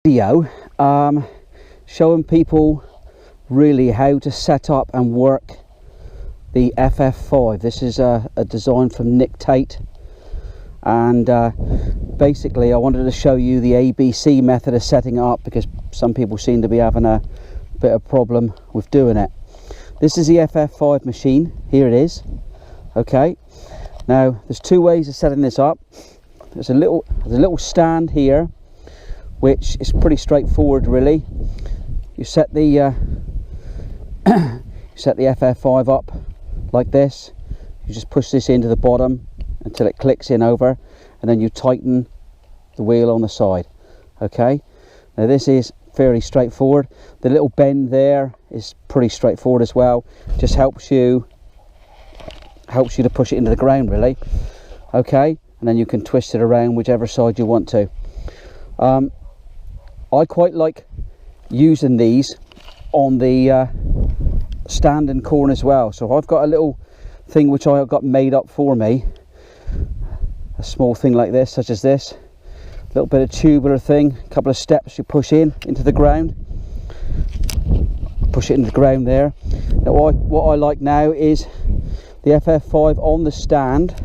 Video showing people really how to set up and work the FF5. This is a design from Nick Tate, and basically I wanted to show you the ABC method of setting it up, because some people seem to be having a bit of problem with doing it. This is the FF5 machine. Here it is. Okay, now there's two ways of setting this up. There's a little stand here, which is pretty straightforward really. You set the FF5 up like this. You just push this into the bottom until it clicks in over, and then you tighten the wheel on the side. Okay, now this is fairly straightforward. The little bend there is pretty straightforward as well. Just helps you to push it into the ground really. Okay, and then you can twist it around whichever side you want to. I quite like using these on the standing corn as well. So I've got a little thing which I got made up for me, a small thing like this, such as this, a little bit of tubular thing, a couple of steps you push into the ground, push it into the ground there. Now what I like now is the FF5 on the stand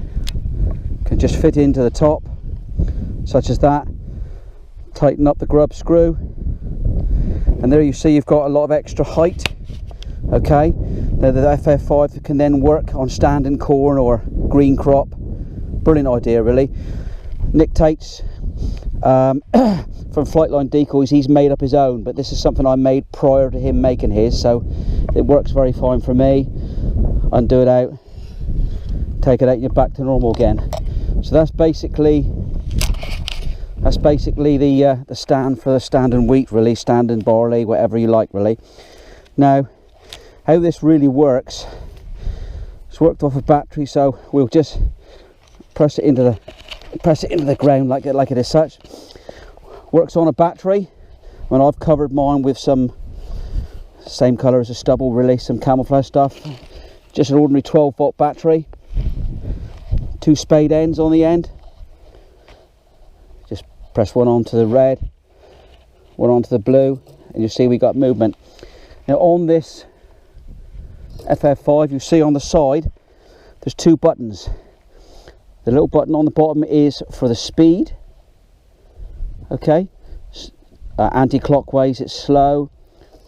can just fit into the top, such as that. Tighten up the grub screw, and there you see you've got a lot of extra height. Okay, now the FF5 can then work on standing corn or green crop. Brilliant idea really. Nick Tate's from Flightline Decoys, he's made up his own, but this is something I made prior to him making his, so it works very fine for me. Undo it out, take it out, and you're back to normal again. So that's basically the stand for the standing wheat really, standing barley, whatever you like really. Now how this really works, it's worked off a battery, so we'll just press it into the ground like it is such. Works on a battery. When I've covered mine with some same colour as the stubble really, some camouflage stuff. Just an ordinary 12-volt battery, 2 spade ends on the end. Just press one onto the red, one onto the blue, and you see we got movement. Now on this FF5, you see on the side there's 2 buttons. The little button on the bottom is for the speed. Okay, anti-clockwise it's slow.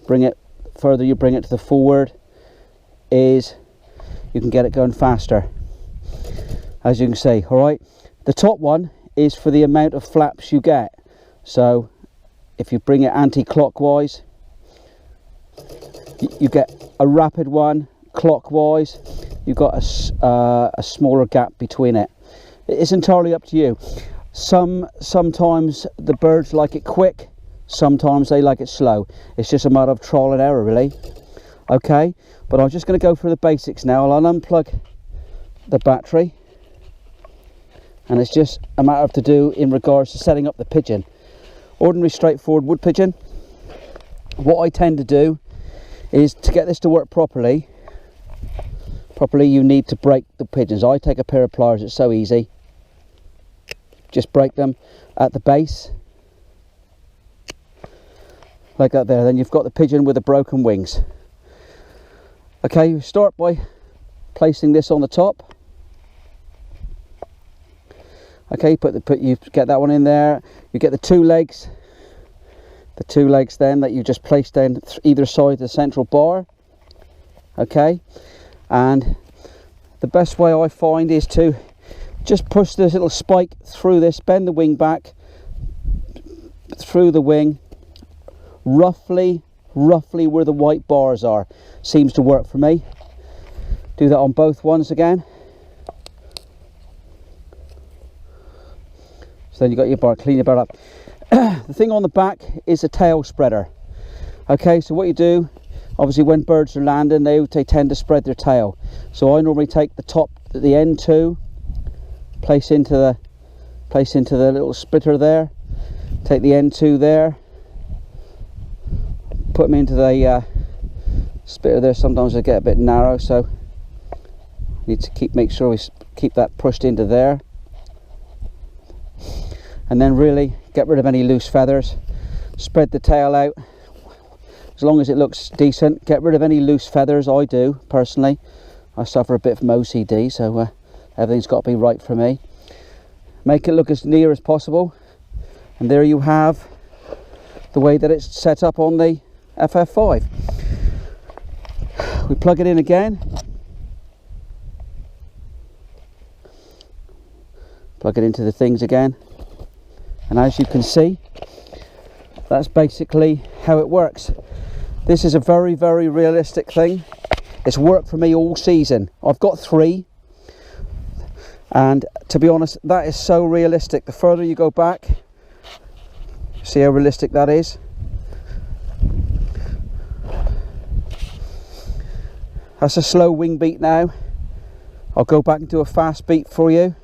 Bring it further, you bring it to the forward, is you can get it going faster, as you can see. All right, the top one is for the amount of flaps you get. So if you bring it anti-clockwise, you get a rapid one. Clockwise, you've got a smaller gap between it. It's entirely up to you. Sometimes the birds like it quick, sometimes they like it slow. It's just a matter of trial and error really. Okay, but I'm just going to go through the basics now. I'll unplug the battery, and it's just a matter of to do in regards to setting up the Pigeon. Ordinary straightforward wood pigeon. What I tend to do is, to get this to work properly, you need to break the pigeons. I take a pair of pliers, it's so easy. Just break them at the base like that there. Then you've got the pigeon with the broken wings. Okay, you start by placing this on the top. Okay, you get that one in there. You get the 2 legs. The 2 legs then that you just placed down either side of the central bar. Okay, and the best way I find is to just push this little spike through this, bend the wing back through the wing, roughly where the white bars are. Seems to work for me. Do that on both ones again. So then you got your bar, clean your bar up. The thing on the back is a tail spreader. Okay, so what you do, obviously when birds are landing, they tend to spread their tail. So I normally take the end 2, place into the little splitter there, take the end 2 there, put them into the splitter there. Sometimes they get a bit narrow, so need to make sure we keep that pushed into there. and then really get rid of any loose feathers. spread the tail out as long as it looks decent. Get rid of any loose feathers. I do personally. I suffer a bit from OCD, so everything's got to be right for me. Make it look as near as possible, and there you have the way that it's set up on the FF5. We plug it in again, plug it into the things again, and as you can see, that's basically how it works. This is a very, very realistic thing. It's worked for me all season. I've got 3, and to be honest, that is so realistic. The further you go back, see how realistic that is. That's a slow wing beat now. I'll go back and do a fast beat for you.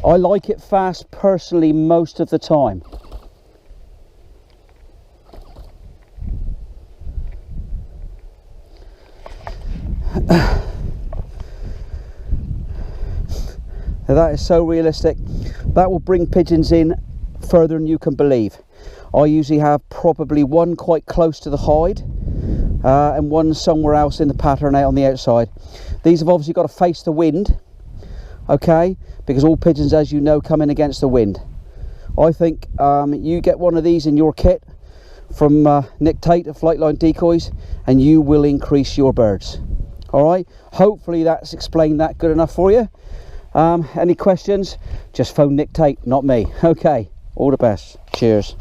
I like it fast personally most of the time. Now that is so realistic. That will bring pigeons in further than you can believe. I usually have probably one quite close to the hide, and one somewhere else in the pattern out on the outside. These have obviously got to face the wind, okay, because all pigeons, as you know, come in against the wind. I think you get one of these in your kit from Nick Tate of Flightline Decoys, and you will increase your birds. All right, hopefully that's explained that good enough for you. Any questions, just phone Nick Tate, not me. Okay, all the best. Cheers.